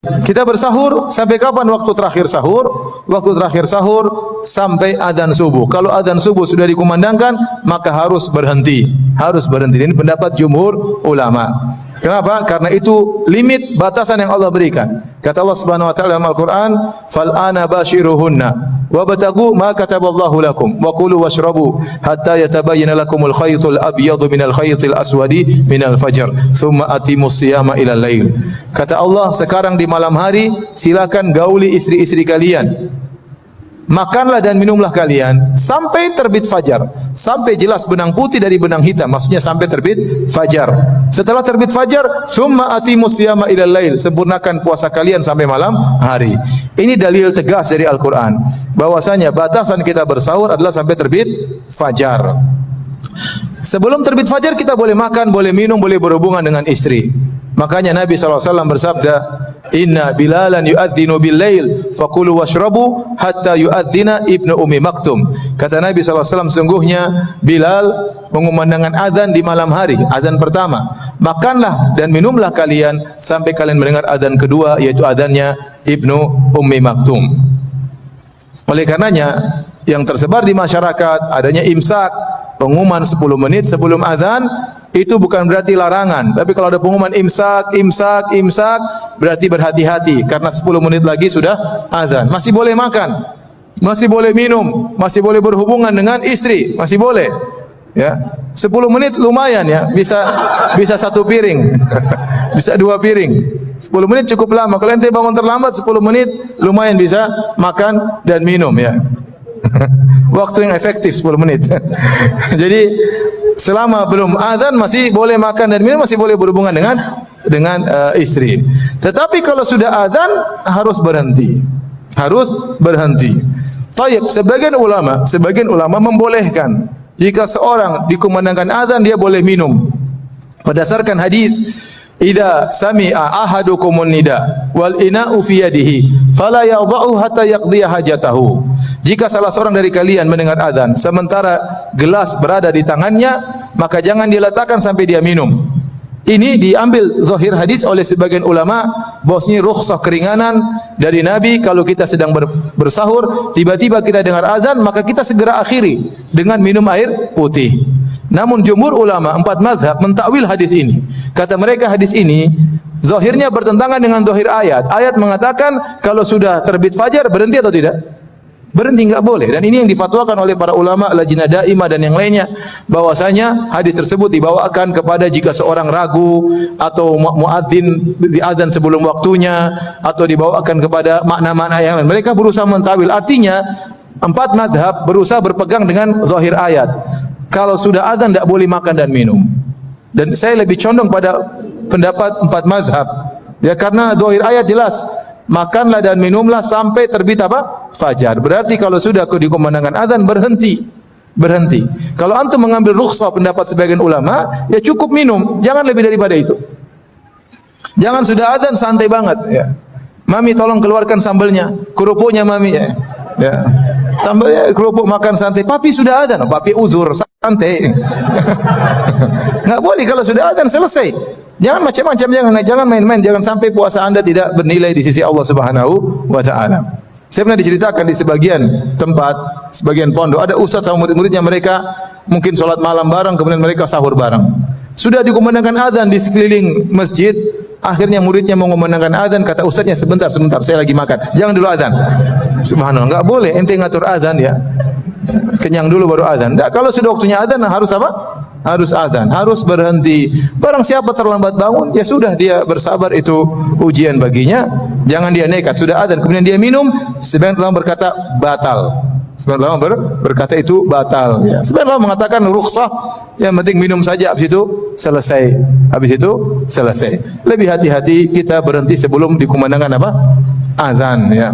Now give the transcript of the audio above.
Kita bersahur sampai kapan waktu terakhir sahur? Waktu terakhir sahur sampai adzan subuh. Kalau adzan subuh sudah dikumandangkan, maka harus berhenti. Harus berhenti. Ini pendapat jumhur ulama. Kenapa? Karena itu limit batasan yang Allah berikan. Kata Allah Subhanahu wa taala dalam Al-Qur'an, "Fal ana bashiruhunna wabtagu ma kataballahu lakum wa kulu washrabu hatta yatabayyana lakumul khaytul abyadu minal khaytil aswadi minal fajr, thumma atimus siyama ilal lail." Kata Allah, sekarang di malam hari silakan gauli istri-istri kalian. Makanlah dan minumlah kalian sampai terbit fajar, sampai jelas benang putih dari benang hitam, maksudnya sampai terbit fajar. Setelah terbit fajar, summa atimus siyama ilal lail, sempurnakan puasa kalian sampai malam hari. Ini dalil tegas dari Al-Qur'an bahwasanya batasan kita bersahur adalah sampai terbit fajar. Sebelum terbit fajar kita boleh makan, boleh minum, boleh berhubungan dengan istri. Makanya Nabi SAW bersabda, "Inna Bilalan yu'adzinu bil-lail fakulu washrabu hatta yu'adzina Ibnu Ummi Maktum." Kata Nabi SAW, sungguhnya Bilal mengumandangkan azan di malam hari, azan pertama. Makanlah dan minumlah kalian sampai kalian mendengar azan kedua, yaitu azannya Ibnu Ummi Maktum. Oleh karenanya yang tersebar di masyarakat adanya imsak, pengumuman 10 menit sebelum azan, itu bukan berarti larangan. Tapi kalau ada pengumuman imsak berarti berhati-hati karena 10 menit lagi sudah azan. Masih boleh makan, masih boleh minum, masih boleh berhubungan dengan istri, masih boleh. Ya, 10 menit lumayan ya, bisa 1 piring, bisa 2 piring. 10 menit cukup lama. Kalau ente bangun terlambat 10 menit lumayan bisa makan dan minum ya. Waktu yang efektif 10 menit. Jadi selama belum azan masih boleh makan dan minum, masih boleh berhubungan dengan istri. Tetapi kalau sudah azan harus berhenti. Harus berhenti. Taib, sebagian ulama membolehkan jika seorang dikumandangkan azan dia boleh minum. Berdasarkan hadis, "Idza sami'a ahadukumun nida wal ina'u fi yadihi fala yadha'u hatta yaqdiya hajatahu." Jika salah seorang dari kalian mendengar azan sementara gelas berada di tangannya, maka jangan diletakkan sampai dia minum. Ini diambil zahir hadis oleh sebagian ulama bahwasanya rukhsah keringanan dari Nabi kalau kita sedang bersahur, tiba-tiba kita dengar azan, maka kita segera akhiri dengan minum air putih. Namun jumhur ulama 4 mazhab mentakwil hadis ini. Kata mereka hadis ini zahirnya bertentangan dengan zahir ayat. Ayat mengatakan kalau sudah terbit fajar berhenti atau tidak? Berhenti, enggak boleh. Dan ini yang difatwakan oleh para ulama Lajnah Daimah dan yang lainnya, bahwasanya hadis tersebut dibawakan kepada jika seorang ragu atau muadzin diadzan sebelum waktunya, atau dibawakan kepada makna-makna yang lain. Mereka berusaha mentawil. Artinya 4 mazhab berusaha berpegang dengan zahir ayat. Kalau sudah azan tidak boleh makan dan minum. Dan saya lebih condong pada pendapat 4 mazhab. Ya, karena zahir ayat jelas, makanlah dan minumlah sampai terbit apa? Fajar. Berarti kalau sudah dikumandangkan azan berhenti. Berhenti. Kalau antum mengambil rukhsah pendapat sebagian ulama, ya cukup minum, jangan lebih daripada itu. Jangan sudah azan santai banget ya. Mami tolong keluarkan sambelnya, kerupuknya mami ya. Ya. Sambalnya kerupuk makan santai. Papi sudah azan, papi uzur santai. Enggak boleh kalau sudah azan selesai. Jangan macam-macam, jangan main-main, jangan sampai puasa Anda tidak bernilai di sisi Allah Subhanahu wa taala. Saya pernah diceritakan di sebagian tempat, sebagian pondok, ada ustaz sama murid-muridnya, mereka mungkin sholat malam bareng, kemudian mereka sahur bareng. Sudah dikumandangkan azan di sekeliling masjid, akhirnya muridnya mau mengumandangkan azan, kata ustaznya, sebentar, saya lagi makan. Jangan dulu azan. Subhanallah, enggak boleh ente ngatur azan ya. Kenyang dulu baru azan. Nah, kalau sudah waktunya azan harus apa? Harus azan, harus berhenti. Barang siapa terlambat bangun, ya sudah, dia bersabar, itu ujian baginya. Jangan dia nekat, sudah azan kemudian dia minum, sebagian ulama berkata batal. Sebagian ulama berkata itu batal. Ya. Sebagian ulama mengatakan rukhsah, yang penting minum saja, habis itu selesai. Habis itu selesai. Lebih hati-hati kita berhenti sebelum dikumandangkan apa? Azan ya.